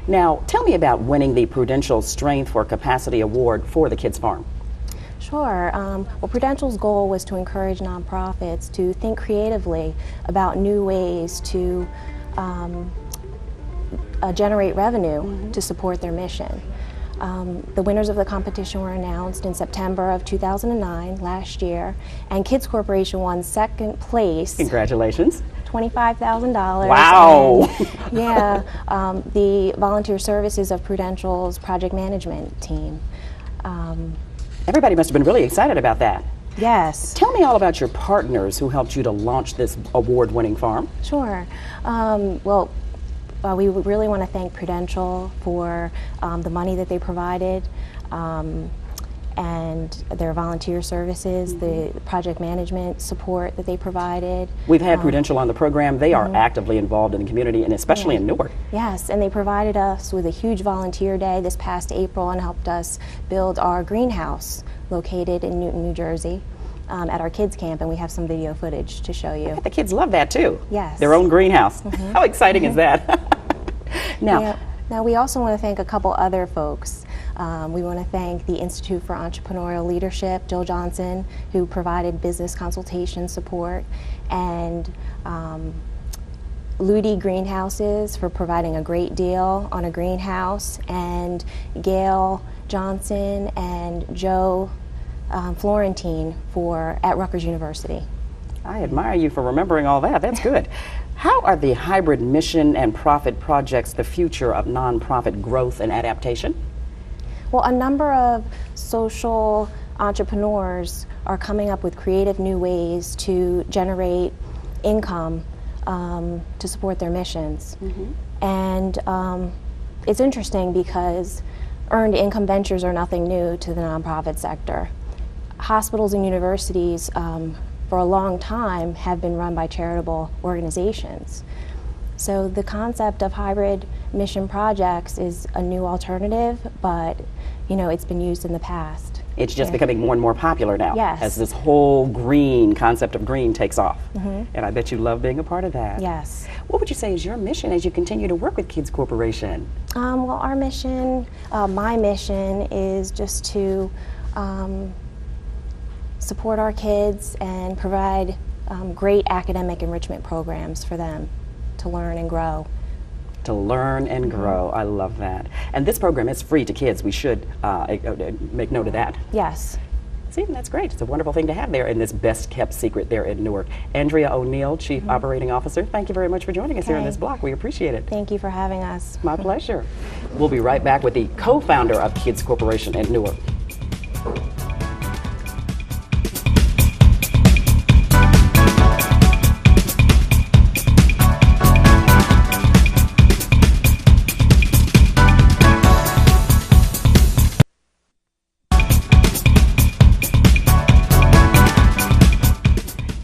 Now, tell me about winning the Prudential Strength for Capacity Award for the Kids Farm. Sure. Well, Prudential's goal was to encourage nonprofits to think creatively about new ways to generate revenue to support their mission. The winners of the competition were announced in September of 2009, last year, and Kids Corporation won second place. Congratulations. $25,000. Wow. And, yeah, the volunteer services of Prudential's project management team. Everybody must have been really excited about that. Yes. Tell me all about your partners who helped you to launch this award-winning farm. Sure. We really want to thank Prudential for the money that they provided and their volunteer services, the project management support that they provided. We've had Prudential on the program. They are actively involved in the community, and especially in Newark. Yes, and they provided us with a huge volunteer day this past April and helped us build our greenhouse located in Newton, New Jersey. At our kids camp, and we have some video footage to show you. The kids love that too. Yes. Their own greenhouse. How exciting is that? Now, now we also want to thank a couple other folks. We want to thank the Institute for Entrepreneurial Leadership, Jill Johnson, who provided business consultation support, and Ludi Greenhouses for providing a great deal on a greenhouse, and Gail Johnson and Joe Florentine at Rutgers University. I admire you for remembering all that. That's good. How are the hybrid mission and profit projects the future of nonprofit growth and adaptation? Well, a number of social entrepreneurs are coming up with creative new ways to generate income to support their missions. And it's interesting because earned income ventures are nothing new to the nonprofit sector. Hospitals and universities for a long time have been run by charitable organizations. So the concept of hybrid mission projects is a new alternative, but it's been used in the past. It's just becoming more and more popular now. Yes. As this whole green concept of green takes off. And I bet you love being a part of that. Yes. What would you say is your mission as you continue to work with Kids Corporation? Well, our mission, my mission is just to support our kids and provide great academic enrichment programs for them to learn and grow. To learn and grow. I love that. And this program is free to kids. We should make note of that. Yes. See, that's great. It's a wonderful thing to have there in this best kept secret there in Newark. Andrea O'Neill, Chief Operating Officer, thank you very much for joining us here on this block. We appreciate it. Thank you for having us. My pleasure. We'll be right back with the co-founder of Kids Corporation in Newark.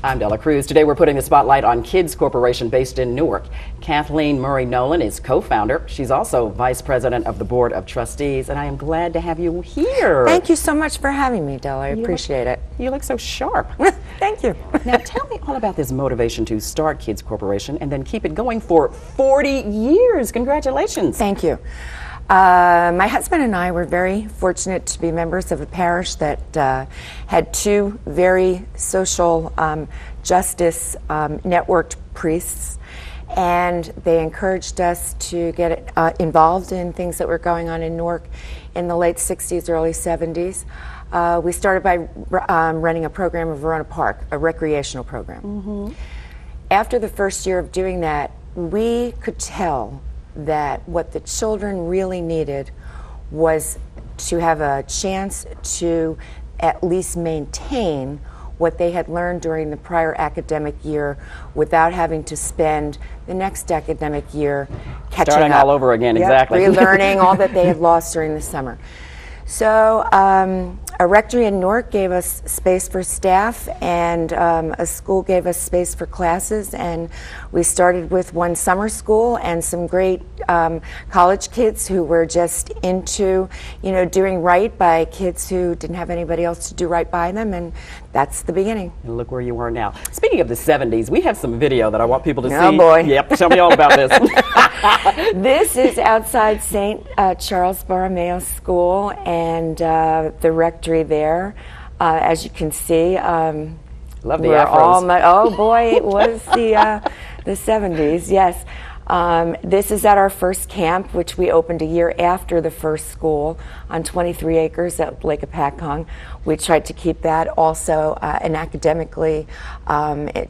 I'm Della Cruz. Today we're putting the spotlight on Kids Corporation based in Newark. Kathleen Murray Nolan is co-founder. She's also vice president of the board of trustees, and I am glad to have you here. Thank you so much for having me, Della. I appreciate it. You look so sharp. Thank you. Now tell me all about this motivation to start Kids Corporation and then keep it going for 40 years. Congratulations. Thank you. My husband and I were very fortunate to be members of a parish that had two very social justice networked priests, and they encouraged us to get involved in things that were going on in Newark in the late 60s, early 70s. We started by running a program at Verona Park, a recreational program. After the first year of doing that, we could tell that what the children really needed was to have a chance to at least maintain what they had learned during the prior academic year without having to spend the next academic year catching Starting up. all over again, exactly. Relearning all that they had lost during the summer. So a rectory in Newark gave us space for staff, and a school gave us space for classes, and we started with one summer school and some great college kids who were just into, doing right by kids who didn't have anybody else to do right by them, and that's the beginning. And look where you are now. Speaking of the 70s, we have some video that I want people to see. Oh boy. Yep, tell me all about this. This is outside St. Charles Borromeo School and the rectory there. As you can see, Love the we're all afros. oh boy, it was the 70s, yes. This is at our first camp, which we opened a year after the first school on 23 acres at Lake Apacong. We tried to keep that also an academically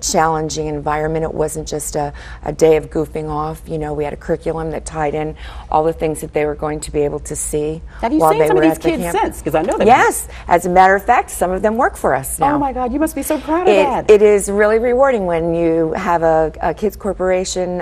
challenging environment. It wasn't just a day of goofing off. We had a curriculum that tied in all the things that they were going to be able to see. Have you while seen they some of were these at the kids camp. since? Because I know them. Yes, as a matter of fact, some of them work for us now. Oh my God, you must be so proud of that. It is really rewarding when you have a Kids Corporation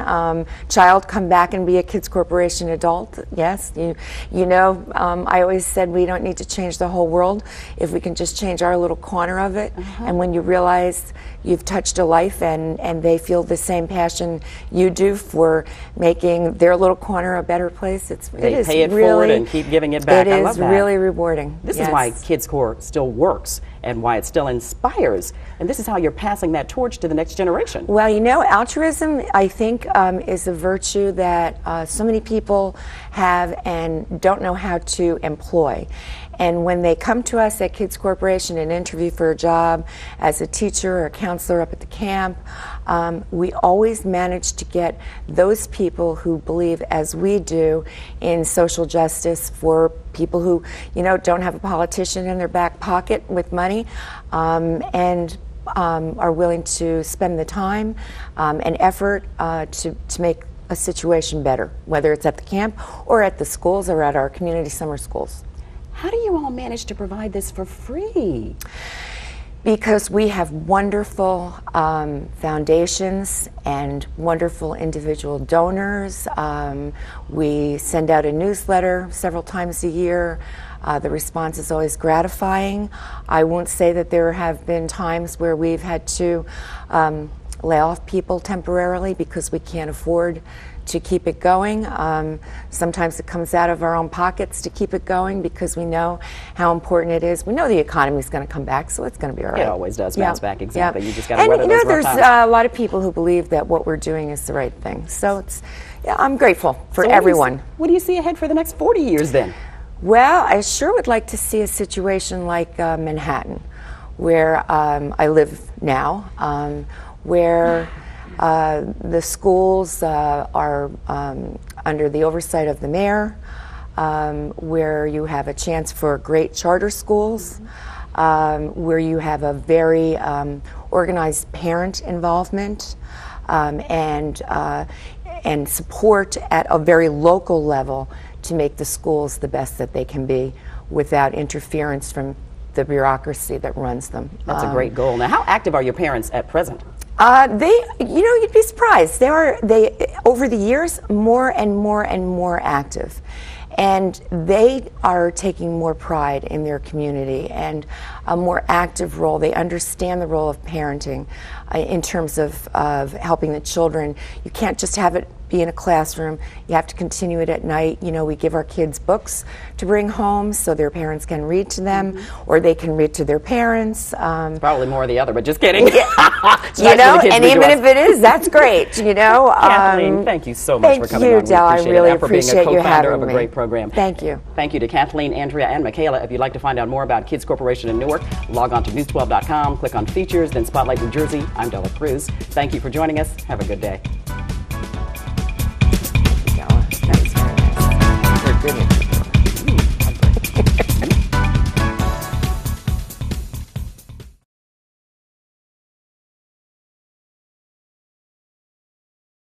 child come back and be a Kids Corporation adult. Yes, I always said we don't need to change the whole world if we can just change our little corner of it. And when you realize you've touched a life and they feel the same passion you do for making their little corner a better place, it is pay it really, forward and keep giving it back. It I is love that. really rewarding. This Yes. is why Kids Corps still works and why it still inspires. And this is how you're passing that torch to the next generation. Well, altruism, I think, is a virtue that so many people have and don't know how to employ. And when they come to us at Kids Corporation and interview for a job as a teacher or a counselor up at the camp, we always manage to get those people who believe, as we do, in social justice for people who, don't have a politician in their back pocket with money, and are willing to spend the time and effort to make a situation better, whether it's at the camp or at the schools or at our community summer schools. How do you all manage to provide this for free? Because we have wonderful foundations and wonderful individual donors. We send out a newsletter several times a year. The response is always gratifying. I won't say that there have been times where we've had to lay off people temporarily because we can't afford to keep it going. Sometimes it comes out of our own pockets to keep it going because we know how important it is. We know the economy is going to come back, so it's going to be all right. It always does bounce back, exactly. Yeah. You just got to weather those rough there's times. a lot of people who believe that what we're doing is the right thing. So I'm grateful for So everyone. What do you see ahead for the next 40 years then? Well, I sure would like to see a situation like Manhattan, where I live now, where the schools are under the oversight of the mayor, where you have a chance for great charter schools, where you have a very organized parent involvement, and support at a very local level to make the schools the best that they can be without interference from the bureaucracy that runs them. That's a great goal. Now, how active are your parents at present? You'd be surprised. They over the years, more and more and more active. And they are taking more pride in their community and a more active role. They understand the role of parenting in terms of helping the children. You can't just have it be in a classroom. You have to continue it at night. We give our kids books to bring home so their parents can read to them, or they can read to their parents. Probably more of the other, but just kidding. And even if it is, that's great. Kathleen, thank you so much for coming on. Thank you, Del. I really that, for being a appreciate you co-founder having of a me. great program. Thank you. Thank you to Kathleen, Andrea, and Michaela. If you'd like to find out more about Kids Corporation in Newark, log on to news12.com, click on features, then Spotlight New Jersey. I'm Della Cruz. Thank you for joining us. Have a good day.